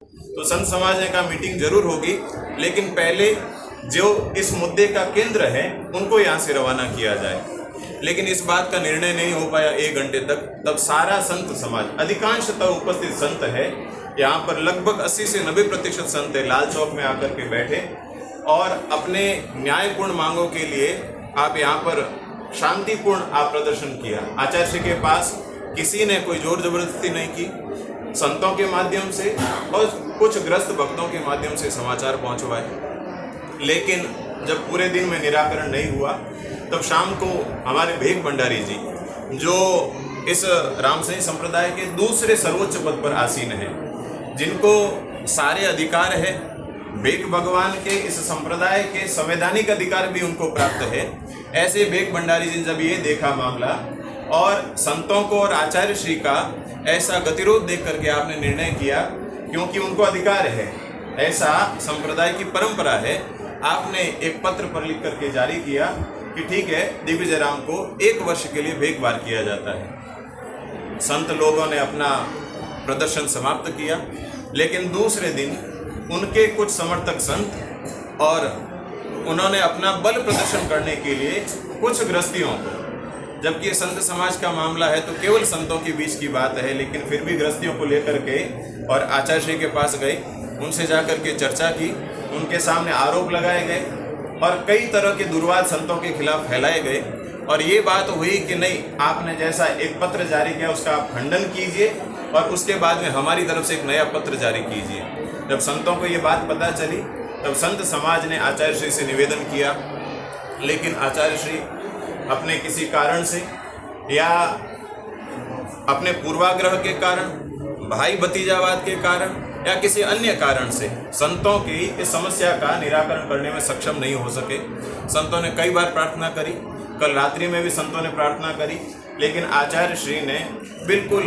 तो संत समाज ने कहा मीटिंग जरूर होगी, लेकिन पहले जो इस मुद्दे का केंद्र है उनको यहाँ से रवाना किया जाए। लेकिन इस बात का निर्णय नहीं हो पाया 1 घंटे तक। तब सारा संत समाज, अधिकांशतः उपस्थित संत है, यहाँ पर लगभग 80 से 90% संत है, लाल चौक में आकर के बैठे और अपने न्यायपूर्ण मांगों के लिए आप यहाँ पर शांतिपूर्ण आप प्रदर्शन किया। आचार्य श्री के पास किसी ने कोई जोर जबरदस्ती नहीं की, संतों के माध्यम से और कुछ ग्रस्त भक्तों के माध्यम से समाचार पहुंचवाए। लेकिन जब पूरे दिन में निराकरण नहीं हुआ, तब शाम को हमारे भेग भंडारी जी, जो इस रामसई संप्रदाय के दूसरे सर्वोच्च पद पर आसीन हैं, जिनको सारे अधिकार है, भेग भगवान के इस संप्रदाय के संवैधानिक अधिकार भी उनको प्राप्त है, ऐसे भेग भंडारी जी जब ये देखा मामला और संतों को और आचार्य श्री का ऐसा गतिरोध देख करके आपने निर्णय किया, क्योंकि उनको अधिकार है, ऐसा संप्रदाय की परंपरा है, आपने एक पत्र पर लिख करके जारी किया कि ठीक है, दिग्विजय राम को 1 वर्ष के लिए भेगवार किया जाता है। संत लोगों ने अपना प्रदर्शन समाप्त किया, लेकिन दूसरे दिन उनके कुछ समर्थक संत और उन्होंने अपना बल प्रदर्शन करने के लिए कुछ गृहस्थियों को, जबकि ये संत समाज का मामला है तो केवल संतों के बीच की बात है, लेकिन फिर भी गृहस्थियों को लेकर के और आचार्य श्री के पास गए, उनसे जाकर के चर्चा की, उनके सामने आरोप लगाए गए और कई तरह के दुर्वाद संतों के खिलाफ फैलाए गए। और ये बात हुई कि नहीं, आपने जैसा एक पत्र जारी किया उसका आप खंडन कीजिए और उसके बाद में हमारी तरफ से एक नया पत्र जारी कीजिए। जब संतों को ये बात पता चली, तब संत समाज ने आचार्य श्री से निवेदन किया, लेकिन आचार्य श्री अपने किसी कारण से या अपने पूर्वाग्रह के कारण, भाई भतीजावाद के कारण या किसी अन्य कारण से संतों की इस समस्या का निराकरण करने में सक्षम नहीं हो सके। संतों ने कई बार प्रार्थना करी, कल रात्रि में भी संतों ने प्रार्थना करी, लेकिन आचार्य श्री ने बिल्कुल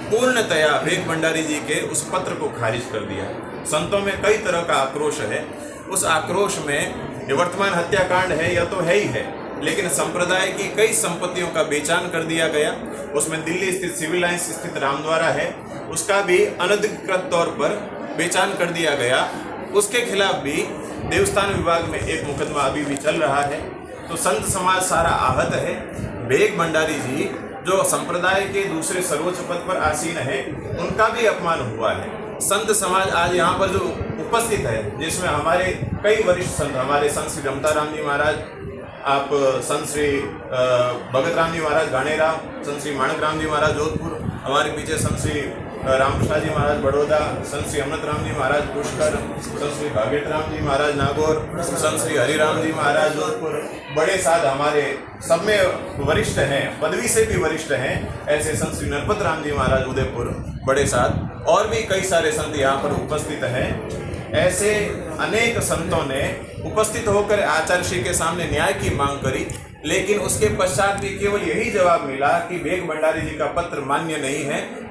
पूर्णतया भेग भंडारी जी के उस पत्र को खारिज कर दिया। संतों में कई तरह का आक्रोश है, उस आक्रोश में ये वर्तमान हत्याकांड है यह तो है ही है, लेकिन संप्रदाय की कई संपत्तियों का बेचान कर दिया गया। उसमें दिल्ली स्थित सिविल लाइंस स्थित रामद्वारा है, उसका भी अनधिकृत तौर पर बेचान कर दिया गया। उसके खिलाफ भी देवस्थान विभाग में एक मुकदमा अभी भी चल रहा है। तो संत समाज सारा आहत है। भेग भंडारी जी जो संप्रदाय के दूसरे सर्वोच्च पद पर आसीन है, उनका भी अपमान हुआ है। संत समाज आज यहाँ पर जो उपस्थित है, जिसमें हमारे कई वरिष्ठ संत, हमारे संत श्री रमता राम जी महाराज, आप संत श्री भगत राम जी महाराज गाणेराव, संत श्री माणक राम जी महाराज जोधपुर, हमारे पीछे संत श्री रामप्रसाद जी महाराज बड़ौदा, संत श्री अमृत राम जी महाराज पुष्कर, संत श्री भागेट राम जी महाराज नागौर, संत श्री हरिराम जी महाराज जोधपुर, बड़े साध हमारे सब में वरिष्ठ हैं, पदवी से भी वरिष्ठ हैं, ऐसे संत श्री नरपत राम जी महाराज उदयपुर, बड़े साध, और भी कई सारे संत यहाँ पर उपस्थित हैं। ऐसे अनेक संतों ने उपस्थित होकर आचार्य श्री के सामने न्याय की मांग करी, लेकिन उसके पश्चात भी केवल यही जवाब मिला कि भेग भंडारी जी का पत्र मान्य नहीं है।